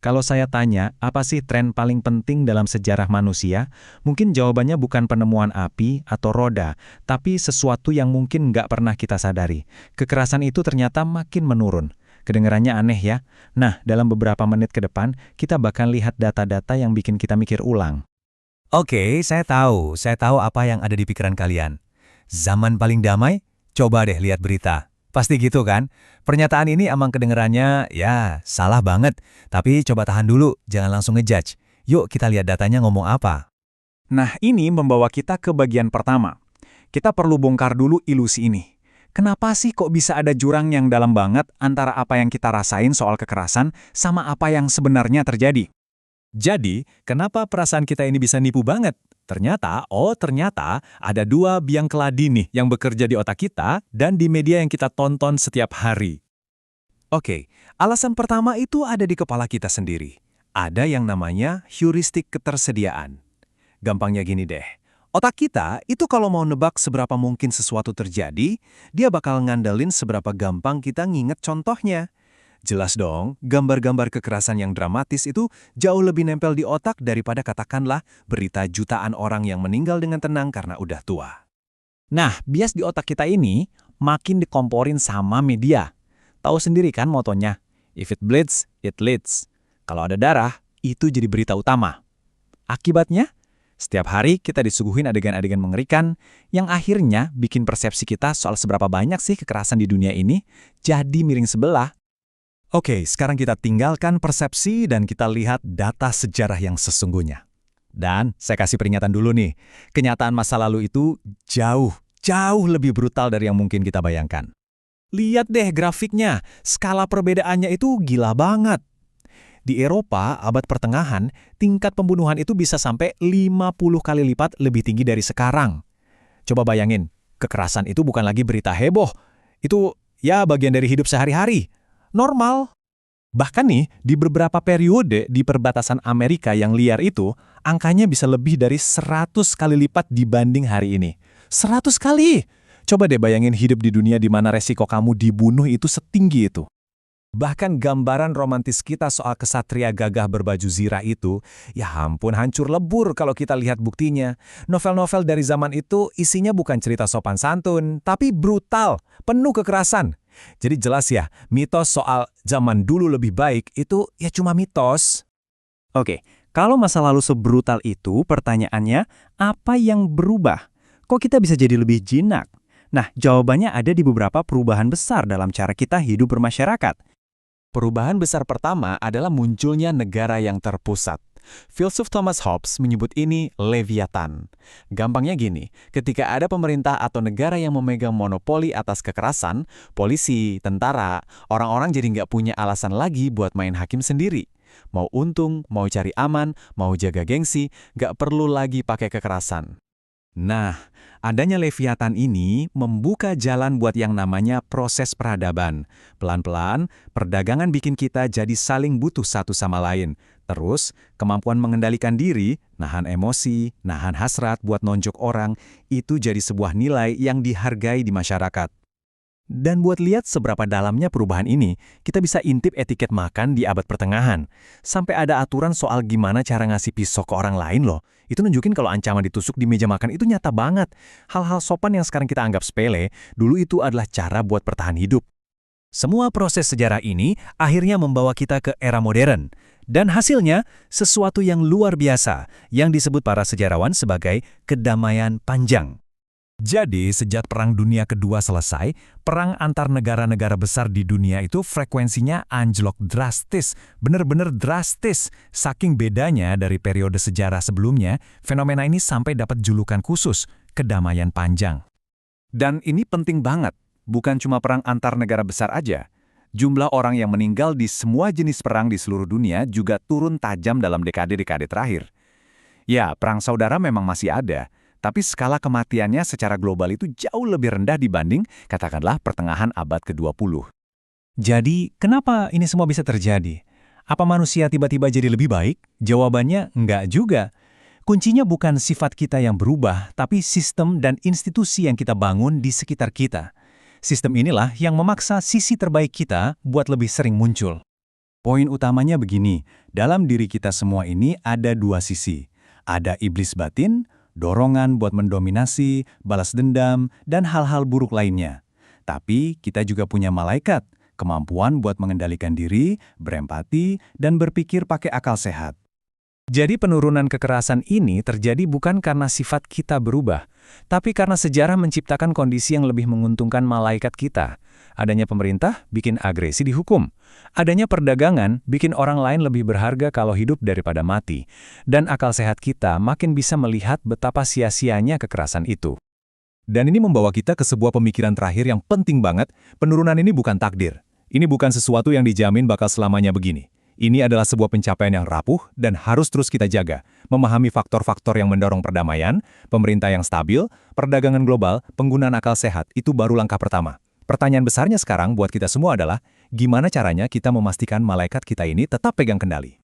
Kalau saya tanya, apa sih tren paling penting dalam sejarah manusia? Mungkin jawabannya bukan penemuan api atau roda, tapi sesuatu yang mungkin nggak pernah kita sadari. Kekerasan itu ternyata makin menurun. Kedengarannya aneh ya? Nah, dalam beberapa menit ke depan, kita bakal lihat data-data yang bikin kita mikir ulang. Oke, saya tahu apa yang ada di pikiran kalian. Zaman paling damai? Coba deh lihat berita. Pasti gitu kan? Pernyataan ini emang kedengerannya, ya, salah banget. Tapi coba tahan dulu, jangan langsung ngejudge. Yuk kita lihat datanya ngomong apa. Nah, ini membawa kita ke bagian pertama. Kita perlu bongkar dulu ilusi ini. Kenapa sih kok bisa ada jurang yang dalam banget antara apa yang kita rasain soal kekerasan sama apa yang sebenarnya terjadi? Jadi, kenapa perasaan kita ini bisa nipu banget? Ternyata ada dua biang keladi nih yang bekerja di otak kita dan di media yang kita tonton setiap hari. Oke, alasan pertama itu ada di kepala kita sendiri. Ada yang namanya heuristik ketersediaan. Gampangnya gini deh, otak kita itu kalau mau nebak seberapa mungkin sesuatu terjadi, dia bakal ngandelin seberapa gampang kita nginget contohnya. Jelas dong, gambar-gambar kekerasan yang dramatis itu jauh lebih nempel di otak daripada katakanlah berita jutaan orang yang meninggal dengan tenang karena udah tua. Nah, bias di otak kita ini makin dikomporin sama media. Tahu sendiri kan motonya, if it bleeds, it leads. Kalau ada darah, itu jadi berita utama. Akibatnya, setiap hari kita disuguhin adegan-adegan mengerikan yang akhirnya bikin persepsi kita soal seberapa banyak sih kekerasan di dunia ini jadi miring sebelah. Oke, sekarang kita tinggalkan persepsi dan kita lihat data sejarah yang sesungguhnya. Dan saya kasih peringatan dulu nih, kenyataan masa lalu itu jauh lebih brutal dari yang mungkin kita bayangkan. Lihat deh grafiknya, skala perbedaannya itu gila banget. Di Eropa, abad pertengahan, tingkat pembunuhan itu bisa sampai 50 kali lipat lebih tinggi dari sekarang. Coba bayangin, kekerasan itu bukan lagi berita heboh. Itu ya bagian dari hidup sehari-hari. Normal. Bahkan nih, di beberapa periode di perbatasan Amerika yang liar itu, angkanya bisa lebih dari 100 kali lipat dibanding hari ini. 100 kali! Coba deh bayangin hidup di dunia di mana resiko kamu dibunuh itu setinggi itu. Bahkan gambaran romantis kita soal kesatria gagah berbaju zirah itu, ya ampun hancur lebur kalau kita lihat buktinya. Novel-novel dari zaman itu isinya bukan cerita sopan santun, tapi brutal, penuh kekerasan. Jadi jelas ya, mitos soal zaman dulu lebih baik itu ya cuma mitos. Oke, kalau masa lalu sebrutal itu, pertanyaannya, apa yang berubah? Kok kita bisa jadi lebih jinak? Nah, jawabannya ada di beberapa perubahan besar dalam cara kita hidup bermasyarakat. Perubahan besar pertama adalah munculnya negara yang terpusat. Filsuf Thomas Hobbes menyebut ini Leviathan. Gampangnya gini, ketika ada pemerintah atau negara yang memegang monopoli atas kekerasan, polisi, tentara, orang-orang jadi nggak punya alasan lagi buat main hakim sendiri. Mau untung, mau cari aman, mau jaga gengsi, nggak perlu lagi pakai kekerasan. Nah, adanya Leviathan ini membuka jalan buat yang namanya proses peradaban. Pelan-pelan, perdagangan bikin kita jadi saling butuh satu sama lain. Terus, kemampuan mengendalikan diri, nahan emosi, nahan hasrat buat nonjok orang, itu jadi sebuah nilai yang dihargai di masyarakat. Dan buat lihat seberapa dalamnya perubahan ini, kita bisa intip etiket makan di abad pertengahan. Sampai ada aturan soal gimana cara ngasih pisau ke orang lain loh. Itu nunjukin kalau ancaman ditusuk di meja makan itu nyata banget. Hal-hal sopan yang sekarang kita anggap sepele, dulu itu adalah cara buat bertahan hidup. Semua proses sejarah ini akhirnya membawa kita ke era modern. Dan hasilnya, sesuatu yang luar biasa, yang disebut para sejarawan sebagai kedamaian panjang. Jadi, sejak Perang Dunia Kedua selesai, perang antar negara-negara besar di dunia itu frekuensinya anjlok drastis, bener-bener drastis. Saking bedanya dari periode sejarah sebelumnya, fenomena ini sampai dapat julukan khusus, kedamaian panjang. Dan ini penting banget, bukan cuma perang antar negara besar aja. Jumlah orang yang meninggal di semua jenis perang di seluruh dunia juga turun tajam dalam dekade-dekade terakhir. Ya, perang saudara memang masih ada, tapi skala kematiannya secara global itu jauh lebih rendah dibanding, katakanlah, pertengahan abad ke-20. Jadi, kenapa ini semua bisa terjadi? Apa manusia tiba-tiba jadi lebih baik? Jawabannya enggak juga. Kuncinya bukan sifat kita yang berubah, tapi sistem dan institusi yang kita bangun di sekitar kita. Sistem inilah yang memaksa sisi terbaik kita buat lebih sering muncul. Poin utamanya begini, dalam diri kita semua ini ada dua sisi. Ada iblis batin, dorongan buat mendominasi, balas dendam, dan hal-hal buruk lainnya. Tapi kita juga punya malaikat, kemampuan buat mengendalikan diri, berempati, dan berpikir pakai akal sehat. Jadi penurunan kekerasan ini terjadi bukan karena sifat kita berubah, tapi karena sejarah menciptakan kondisi yang lebih menguntungkan malaikat kita. Adanya pemerintah bikin agresi dihukum. Adanya perdagangan bikin orang lain lebih berharga kalau hidup daripada mati. Dan akal sehat kita makin bisa melihat betapa sia-sianya kekerasan itu. Dan ini membawa kita ke sebuah pemikiran terakhir yang penting banget, penurunan ini bukan takdir. Ini bukan sesuatu yang dijamin bakal selamanya begini. Ini adalah sebuah pencapaian yang rapuh dan harus terus kita jaga. Memahami faktor-faktor yang mendorong perdamaian, pemerintah yang stabil, perdagangan global, penggunaan akal sehat, itu baru langkah pertama. Pertanyaan besarnya sekarang buat kita semua adalah, gimana caranya kita memastikan malaikat kita ini tetap pegang kendali?